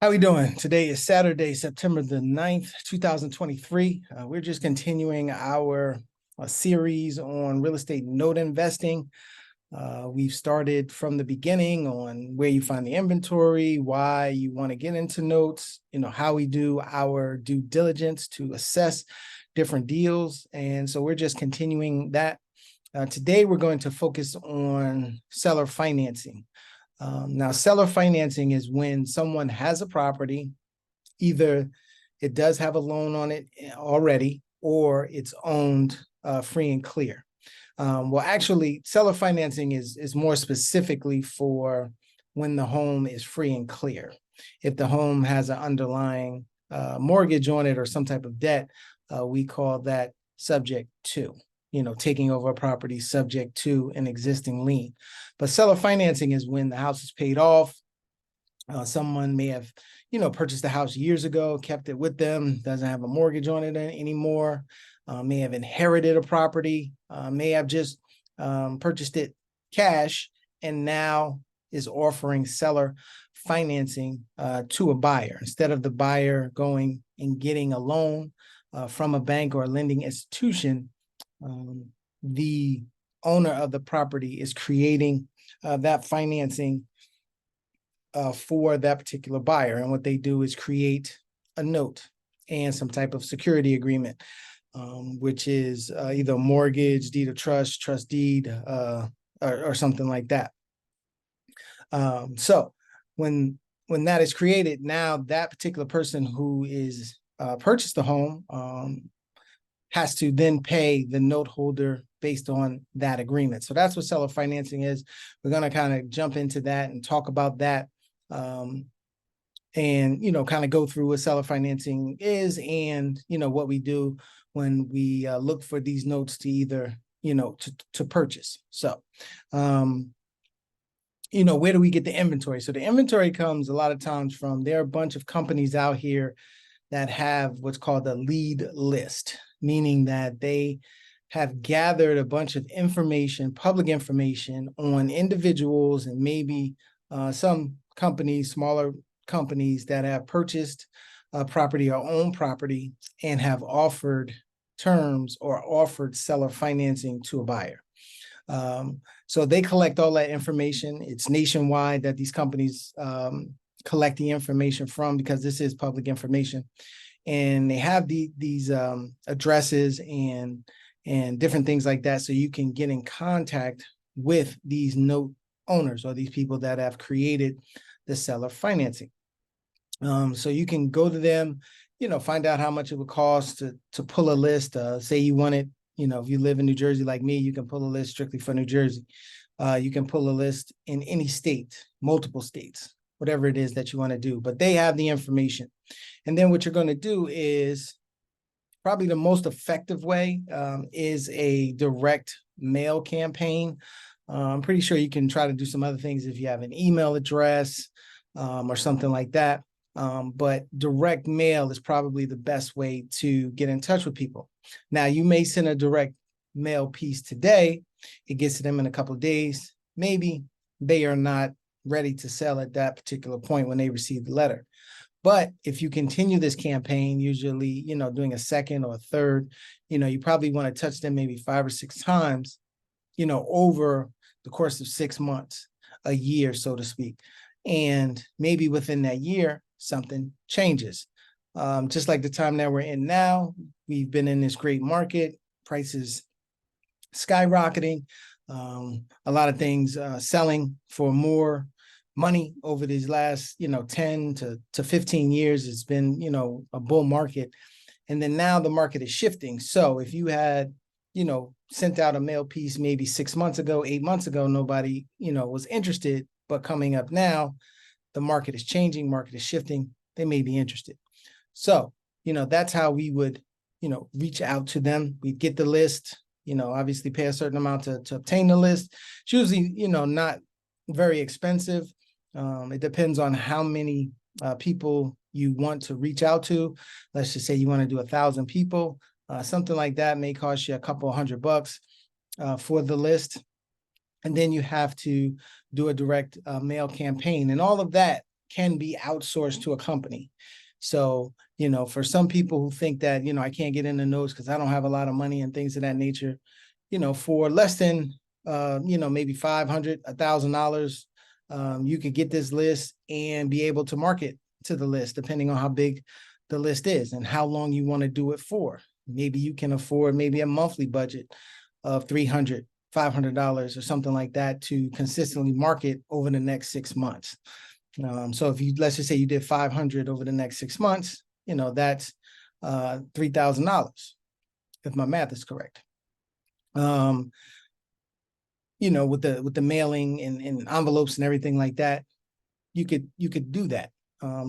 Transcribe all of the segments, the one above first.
How we doing? Today is Saturday, September the 9th, 2023. We're just continuing our series on real estate note investing. We've started from the beginning on where you find the inventory, why you want to get into notes, how we do our due diligence to assess different deals. And so we're just continuing that. Today, we're going to focus on seller financing. Now, seller financing is when someone has a property, either it does have a loan on it already, or it's owned free and clear. Well, actually, seller financing is more specifically for when the home is free and clear. If the home has an underlying mortgage on it or some type of debt, we call that subject to. Taking over a property subject to an existing lien. But seller financing is when the house is paid off. Someone may have, purchased the house years ago, kept it with them, doesn't have a mortgage on it anymore, may have inherited a property, may have just purchased it cash, and now is offering seller financing to a buyer. Instead of the buyer going and getting a loan from a bank or a lending institution, the owner of the property is creating that financing for that particular buyer. And what they do is create a note and some type of security agreement, which is either a mortgage, deed of trust, trust deed, or something like that. So when that is created, now that particular person who is purchased the home has to then pay the note holder based on that agreement. So that's what seller financing is. We're going to kind of jump into that and talk about that, and kind of go through what seller financing is, and what we do when we look for these notes to either to purchase. So where do we get the inventory? So the inventory comes a lot of times from, there are a bunch of companies out here that have what's called a lead list, meaning that they have gathered a bunch of information, public information on individuals and maybe some companies, smaller companies that have purchased property or own property and have offered terms or offered seller financing to a buyer. So they collect all that information. It's nationwide that these companies collect the information from, because this is public information. And they have these addresses and different things like that, so you can get in contact with these note owners or these people that have created the seller financing. So you can go to them, find out how much it would cost to pull a list. Say you want it, if you live in New Jersey like me, you can pull a list strictly for New Jersey. You can pull a list in any state, multiple states, whatever it is that you want to do, but they have the information. And then what you're going to do is, probably the most effective way is a direct mail campaign. I'm pretty sure you can try to do some other things if you have an email address or something like that. But direct mail is probably the best way to get in touch with people. Now, you may send a direct mail piece today. It gets to them in a couple of days. Maybe they are not ready to sell at that particular point when they receive the letter. But if you continue this campaign, usually, doing a second or a third, you probably want to touch them maybe 5 or 6 times, over the course of 6 months, a year, so to speak. And maybe within that year, something changes. Just like the time that we're in now, we've been in this great market, prices skyrocketing, a lot of things selling for more money over these last 10 to 15 years. It's been a bull market, and then now the market is shifting. So if you had sent out a mail piece maybe 6 months ago, 8 months ago, nobody was interested, but coming up now, the market is changing, market is shifting, they may be interested. So that's how we would reach out to them. We get the list, obviously pay a certain amount to obtain the list. It's usually not very expensive. It depends on how many people you want to reach out to. Let's just say you want to do 1,000 people. Something like that may cost you a couple $100 for the list. And then you have to do a direct mail campaign. And all of that can be outsourced to a company. So, you know, for some people who think that, you know, I can't get in the notes because I don't have a lot of money and things of that nature, you know, for less than, you know, maybe $500, $1,000, you could get this list and be able to market to the list, depending on how big the list is and how long you want to do it for. Maybe you can afford maybe a monthly budget of $300, $500 or something like that to consistently market over the next 6 months. So if you, let's just say you did 500 over the next 6 months, you know, that's $3,000, if my math is correct. You know, with the mailing and envelopes and everything like that, you could do that.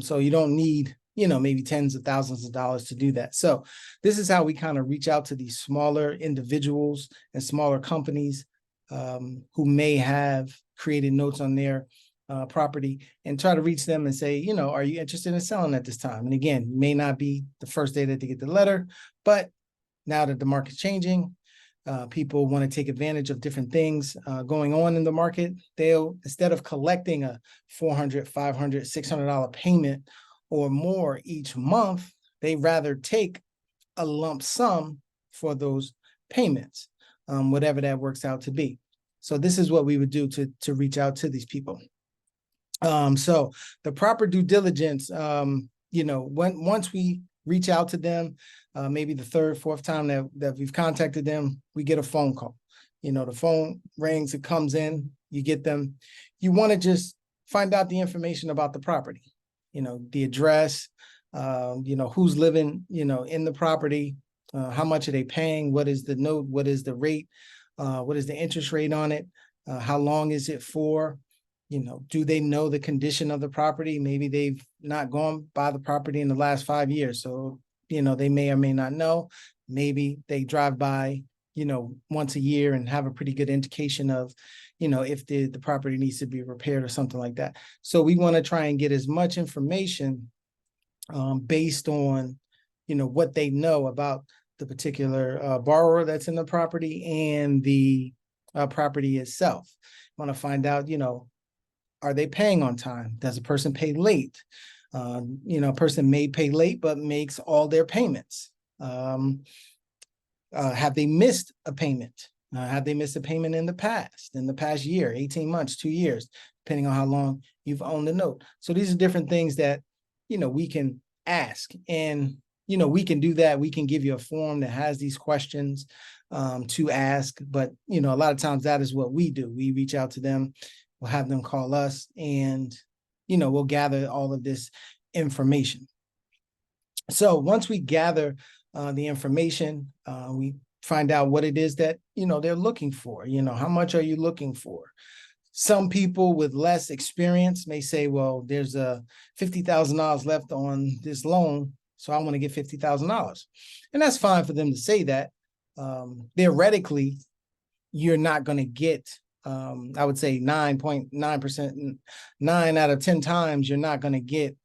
So you don't need, you know, maybe tens of thousands of dollars to do that. So this is how we kind of reach out to these smaller individuals and smaller companies who may have created notes on their property and try to reach them and say, you know, are you interested in selling at this time? And again, may not be the first day that they get the letter, but now that the market's changing, people want to take advantage of different things going on in the market. They'll, instead of collecting a $400, $500, $600 payment or more each month, they rather take a lump sum for those payments, whatever that works out to be. So this is what we would do to reach out to these people. So the proper due diligence, you know, once we reach out to them, maybe the third, fourth time that we've contacted them, we get a phone call. You know, the phone rings, it comes in, you get them. You want to just find out the information about the property, you know, the address, you know, who's living, you know, in the property, how much are they paying, what is the note, what is the rate, what is the interest rate on it, how long is it for? You know, do they know the condition of the property? Maybe they've not gone by the property in the last 5 years. So, you know, they may or may not know. Maybe they drive by, you know, once a year and have a pretty good indication of, you know, if the property needs to be repaired or something like that. So we want to try and get as much information based on, you know, what they know about the particular borrower that's in the property and the property itself. Want to find out, you know, are they paying on time? Does a person pay late? You know, a person may pay late, but makes all their payments. Have they missed a payment? Have they missed a payment in the past year, 18 months, 2 years, depending on how long you've owned the note. So these are different things that, you know, we can ask. And, you know, we can do that. We can give you a form that has these questions to ask. But, you know, a lot of times that is what we do. We reach out to them. We'll have them call us and, you know, we'll gather all of this information. So once we gather the information, we find out what it is that, you know, they're looking for. You know, how much are you looking for? Some people with less experience may say, well, there's a $50,000 left on this loan, so I want to get $50,000. And that's fine for them to say that. Theoretically, you're not going to get, I would say 9.9%, 9 out of 10 times, you're not going to get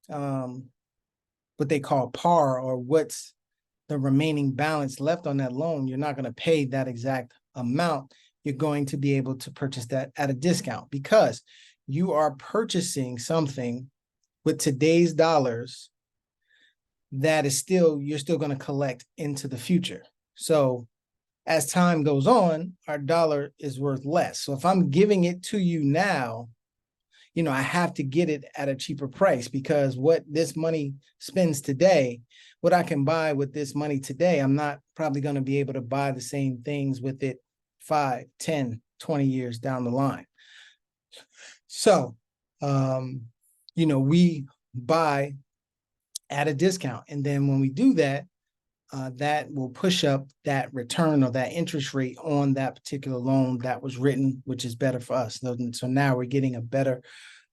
what they call par, or what's the remaining balance left on that loan. You're not going to pay that exact amount. You're going to be able to purchase that at a discount because you are purchasing something with today's dollars that is still, you're still going to collect into the future. So as time goes on, our dollar is worth less. So if I'm giving it to you now, you know, I have to get it at a cheaper price, because what this money spends today, what I can buy with this money today, I'm not probably going to be able to buy the same things with it 5, 10, 20 years down the line. So, you know, we buy at a discount. And then when we do that, that will push up that return or that interest rate on that particular loan that was written, which is better for us. So now we're getting a better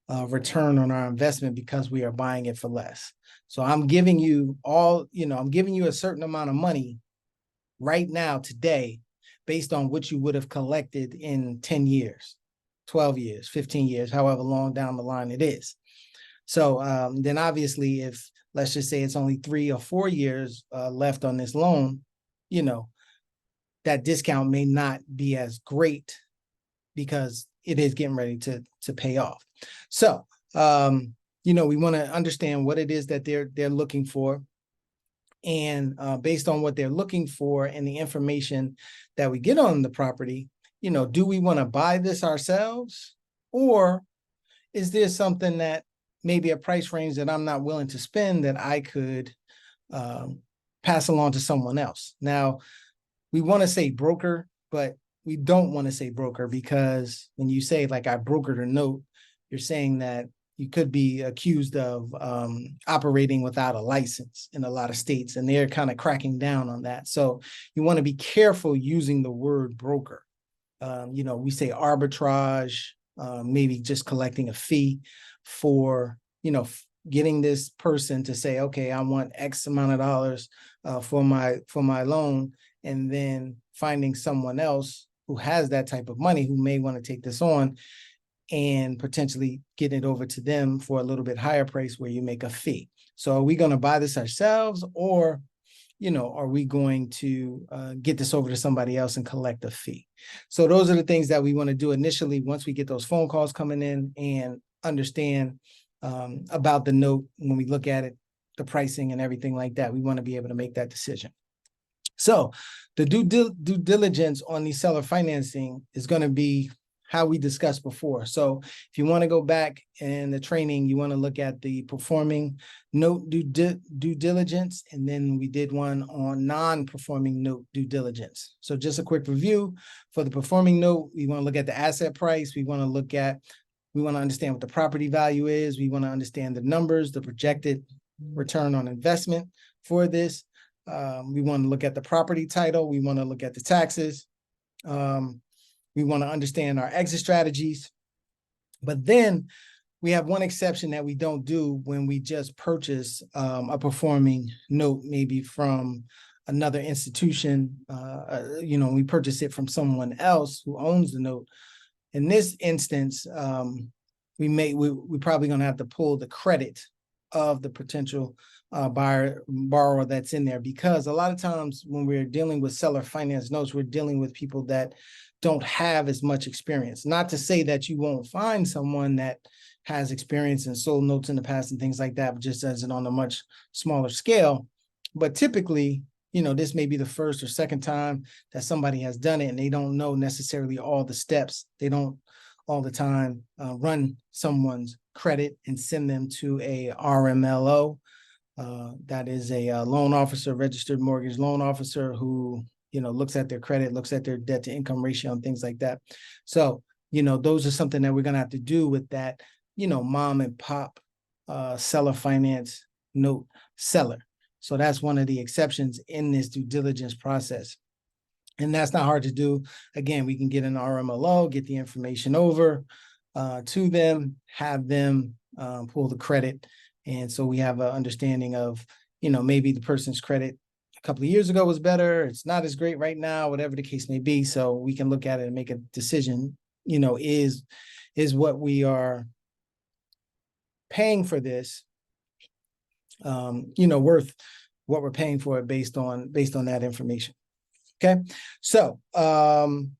return on our investment because we are buying it for less. So I'm giving you all, you know, I'm giving you a certain amount of money right now today based on what you would have collected in 10 years, 12 years, 15 years, however long down the line it is. So then obviously if, let's just say it's only 3 or 4 years left on this loan, you know, that discount may not be as great because it is getting ready to pay off. So we want to understand what it is that they're looking for. And based on what they're looking for and the information that we get on the property, do we want to buy this ourselves, or is there something that maybe a price range that I'm not willing to spend that I could pass along to someone else? Now, we want to say broker, but we don't want to say broker, because when you say like I brokered a note, you're saying that you could be accused of operating without a license in a lot of states, and they're kind of cracking down on that. So you want to be careful using the word broker. We say arbitrage, maybe just collecting a fee for, getting this person to say, okay, I want X amount of dollars for my loan, and then finding someone else who has that type of money who may want to take this on and potentially get it over to them for a little bit higher price where you make a fee. So are we going to buy this ourselves, or, are we going to get this over to somebody else and collect a fee? So those are the things that we want to do initially once we get those phone calls coming in and understand about the note. When we look at it, the pricing and everything like that, we want to be able to make that decision. So the due diligence on the seller financing is going to be how we discussed before. So if you want to go back in the training, you want to look at the performing note due diligence, and then we did one on non-performing note due diligence. So just a quick review. For the performing note, we want to look at the asset price. We want to understand what the property value is. We want to understand the numbers, the projected return on investment for this. We want to look at the property title. We want to look at the taxes. We want to understand our exit strategies. But then we have one exception that we don't do when we just purchase a performing note, maybe from another institution. We purchase it from someone else who owns the note. In this instance, we're probably going to have to pull the credit of the potential borrower that's in there, because a lot of times when we're dealing with seller finance notes, we're dealing with people that don't have as much experience. Not to say that you won't find someone that has experience and sold notes in the past and things like that, but just as it on a much smaller scale. But typically, this may be the first or second time that somebody has done it, and they don't know necessarily all the steps. They don't all the time run someone's credit and send them to a RMLO. That is a loan officer, registered mortgage loan officer, who looks at their credit, looks at their debt to income ratio and things like that. So, those are something that we're going to have to do with that, mom and pop seller finance note seller. So that's one of the exceptions in this due diligence process. And that's not hard to do. Again, we can get an RMLO, get the information over to them, have them pull the credit. And so we have an understanding of, maybe the person's credit a couple of years ago was better. It's not as great right now, whatever the case may be. So we can look at it and make a decision, is what we are paying for this, worth what we're paying for it based on that information. Okay. So, and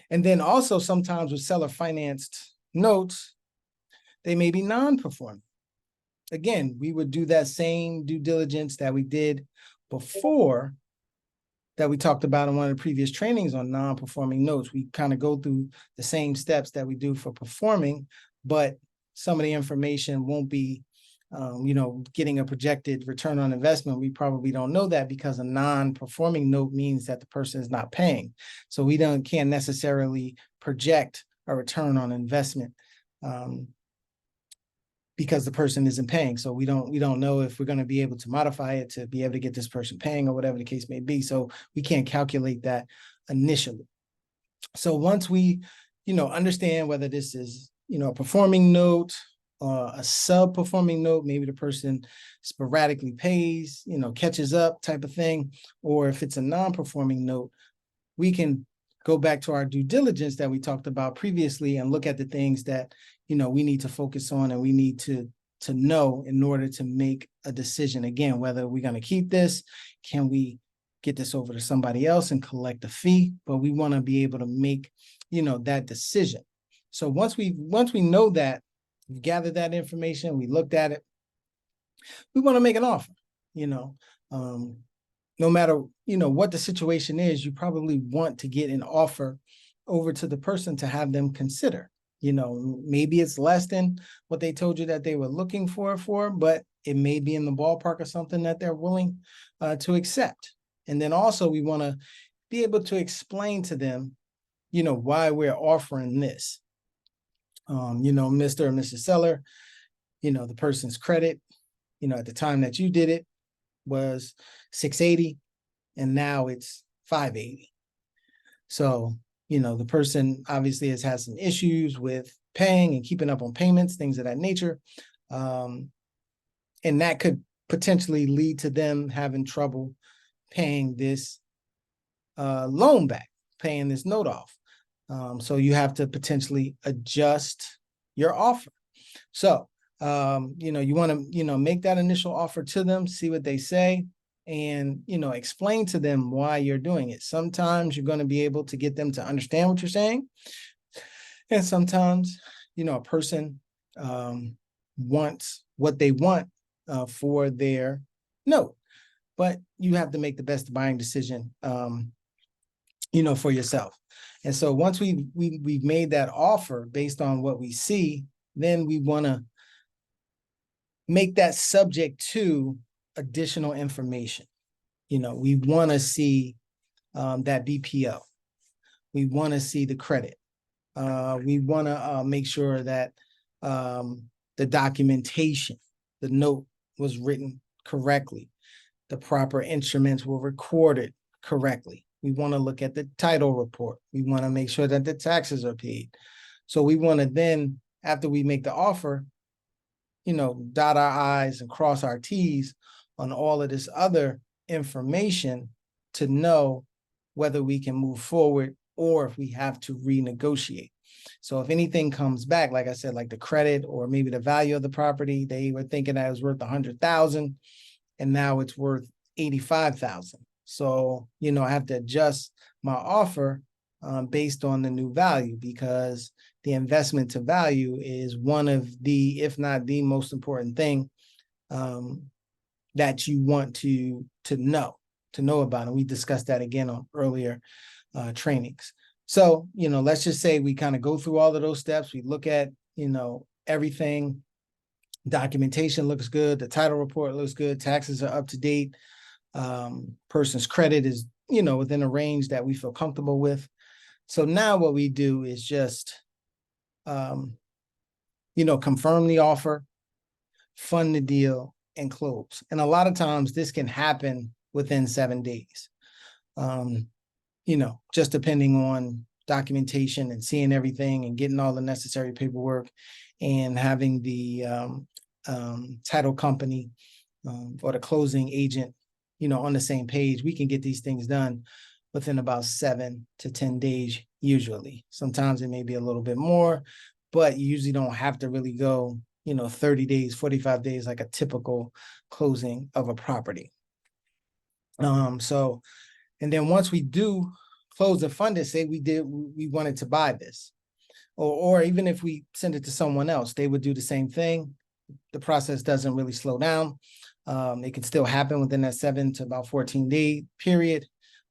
then also sometimes with seller financed notes, they may be non-performing. Again, we would do that same due diligence that we did before, that we talked about in one of the previous trainings on non-performing notes. We kind of go through the same steps that we do for performing, but some of the information won't be, getting a projected return on investment. We probably don't know that, because a non-performing note means that the person is not paying. So we can't necessarily project a return on investment because the person isn't paying. So we don't know if we're going to be able to modify it to be able to get this person paying, or whatever the case may be. So we can't calculate that initially. So once we, understand whether this is, a performing note, a sub-performing note, maybe the person sporadically pays, catches up type of thing, or if it's a non-performing note, we can go back to our due diligence that we talked about previously and look at the things that, we need to focus on and we need to know in order to make a decision. Again, whether we're going to keep this, can we get this over to somebody else and collect a fee? But we want to be able to make, that decision. So once we know that, We gathered that information, we looked at it, we want to make an offer, you know. No matter, you know, what the situation is, you probably want to get an offer over to the person to have them consider. You know, maybe it's less than what they told you that they were looking for, but it may be in the ballpark of something that they're willing to accept. And then also we want to be able to explain to them, you know, why we're offering this. You know, Mr. or Mrs. Seller, you know, the person's credit, you know, at the time that you did it was 680 and now it's 580. So, you know, the person obviously has had some issues with paying and keeping up on payments, things of that nature. And that could potentially lead to them having trouble paying this loan back, paying this note off. So you have to potentially adjust your offer. So, you know, you want to, you know, make that initial offer to them, see what they say, and, you know, explain to them why you're doing it. Sometimes you're going to be able to get them to understand what you're saying. And sometimes, you know, a person wants what they want for their note, but you have to make the best buying decision, you know, for yourself. And so once we've made that offer based on what we see, then we want to make that subject to additional information. You know, we want to see that BPO. We want to see the credit. We want to make sure that the documentation, the note was written correctly. The proper instruments were recorded correctly. We want to look at the title report. We want to make sure that the taxes are paid. So we want to then, after we make the offer, you know, dot our I's and cross our T's on all of this other information to know whether we can move forward or if we have to renegotiate. So if anything comes back, like I said, like the credit or maybe the value of the property, they were thinking that it was worth 100,000 and now it's worth 85,000. So, you know, I have to adjust my offer based on the new value, because the investment to value is one of the, if not the most important thing that you want to know about. And we discussed that again on earlier trainings. So, you know, let's just say we kind of go through all of those steps. We look at, you know, everything. Documentation looks good. The title report looks good. Taxes are up to date. Person's credit is, you know, within a range that we feel comfortable with. So now what we do is just, you know, confirm the offer, fund the deal, and close. And a lot of times this can happen within 7 days, you know, just depending on documentation and seeing everything and getting all the necessary paperwork and having the title company or the closing agent, you know, on the same page. We can get these things done within about 7 to 10 days usually. Sometimes it may be a little bit more, but you usually don't have to really go, you know, 30 days, 45 days like a typical closing of a property. So, and then once we do close and fund it, say we wanted to buy this, or even if we send it to someone else, they would do the same thing. The process doesn't really slow down. It can still happen within that 7 to about 14-day period,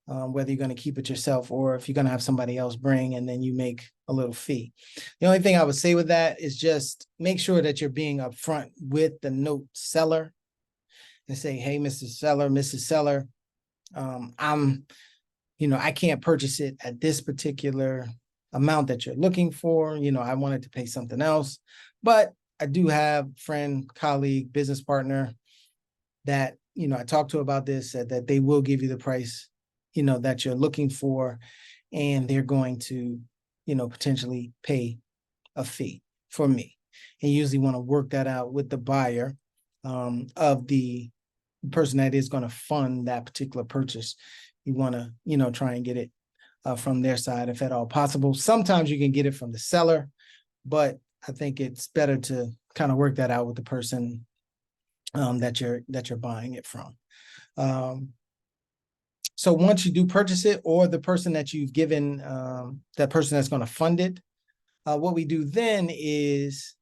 whether you're going to keep it yourself or if you're going to have somebody else bring, and then you make a little fee. The only thing I would say with that is just make sure that you're being upfront with the note seller and say, hey, Mr. Seller, Mrs. Seller, you know, I can't purchase it at this particular amount that you're looking for. You know, I wanted to pay something else, but I do have friend, colleague, business partner that, you know, I talked to about this, said that they will give you the price, you know, that you're looking for, and they're going to, you know, potentially pay a fee for me. And you usually want to work that out with the buyer of the person that is going to fund that particular purchase. You want to, you know, try and get it from their side if at all possible. Sometimes you can get it from the seller, but I think it's better to kind of work that out with the person that you're buying it from. So once you do purchase it, or the person that you've given, that person that's going to fund it, what we do then is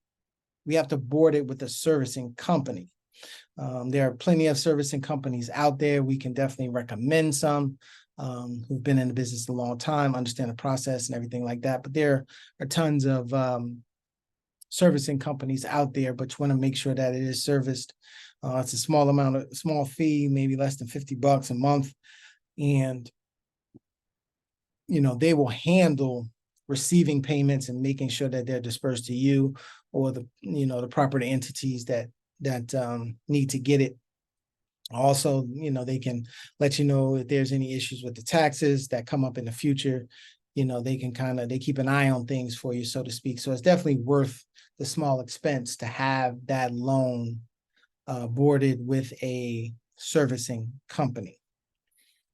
we have to board it with a servicing company. There are plenty of servicing companies out there. We can definitely recommend some who've been in the business a long time, understand the process and everything like that. But there are tons of servicing companies out there, but you want to make sure that it is serviced. It's a small fee, maybe less than $50 a month. And, they will handle receiving payments and making sure that they're dispersed to you or the property entities that need to get it. Also, they can let you know if there's any issues with the taxes that come up in the future. They can they keep an eye on things for you, so to speak. So it's definitely worth the small expense to have that loan boarded with a servicing company.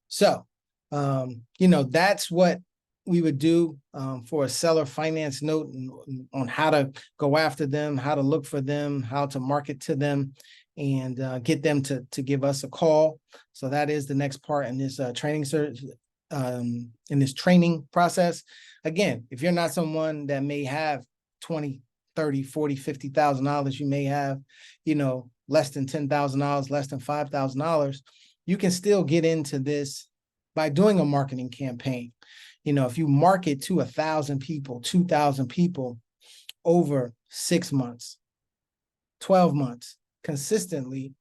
So, that's what we would do for a seller finance note on how to go after them, how to look for them, how to market to them, and get them to give us a call. So that is the next part in this training process. Again, if you're not someone that may have $20,000, $30,000, $40,000, $50,000, you may have, less than $10,000, less than $5,000, you can still get into this by doing a marketing campaign. If you market to 1,000 people, 2,000 people over 6 months, 12 months, consistently,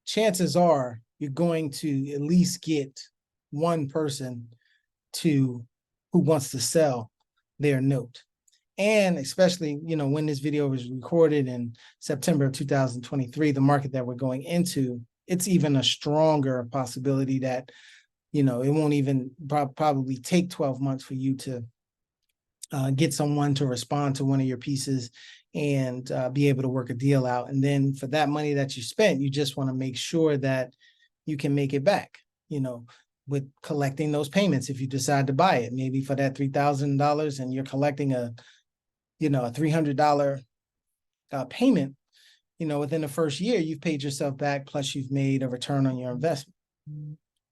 chances are you're going to at least get one person who wants to sell their note. And especially, when this video was recorded in September of 2023, the market that we're going into, it's even a stronger possibility that, it won't even probably take 12 months for you to get someone to respond to one of your pieces and be able to work a deal out. And then for that money that you spent, you just want to make sure that you can make it back, with collecting those payments. If you decide to buy it, maybe for that $3,000 and you're collecting a $300 payment, within the first year, you've paid yourself back, plus you've made a return on your investment,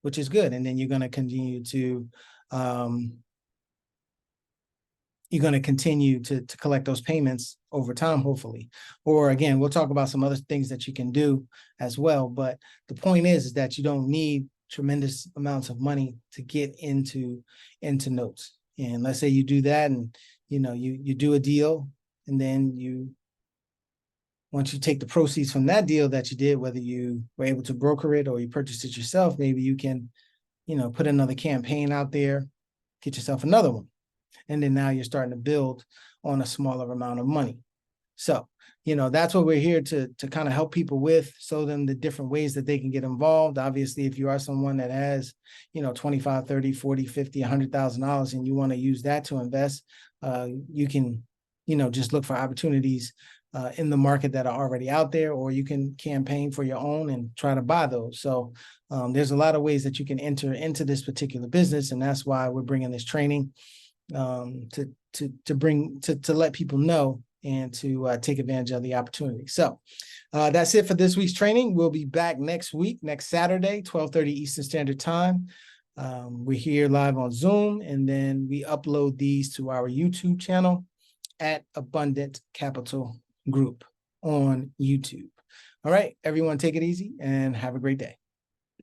which is good. And then you're going to continue to collect those payments over time, hopefully. Or again, we'll talk about some other things that you can do as well. But the point is that you don't need tremendous amounts of money to get into notes. And let's say you do that, and you do a deal, and then once you take the proceeds from that deal that you did, whether you were able to broker it or you purchased it yourself, maybe you can, put another campaign out there, get yourself another one. And then now you're starting to build on a smaller amount of money. So, that's what we're here to kind of help people with, show them the different ways that they can get involved. Obviously, if you are someone that has, $25, $30, $40, $50, $100,000 and you want to use that to invest, you can, just look for opportunities in the market that are already out there, or you can campaign for your own and try to buy those. So there's a lot of ways that you can enter into this particular business. And that's why we're bringing this training to let people know and to take advantage of the opportunity. So that's it for this week's training. We'll be back next week, next Saturday, 12:30 Eastern Standard Time. We're here live on Zoom, and then we upload these to our YouTube channel at Abundant Capital Group on YouTube. All right, everyone, take it easy and have a great day.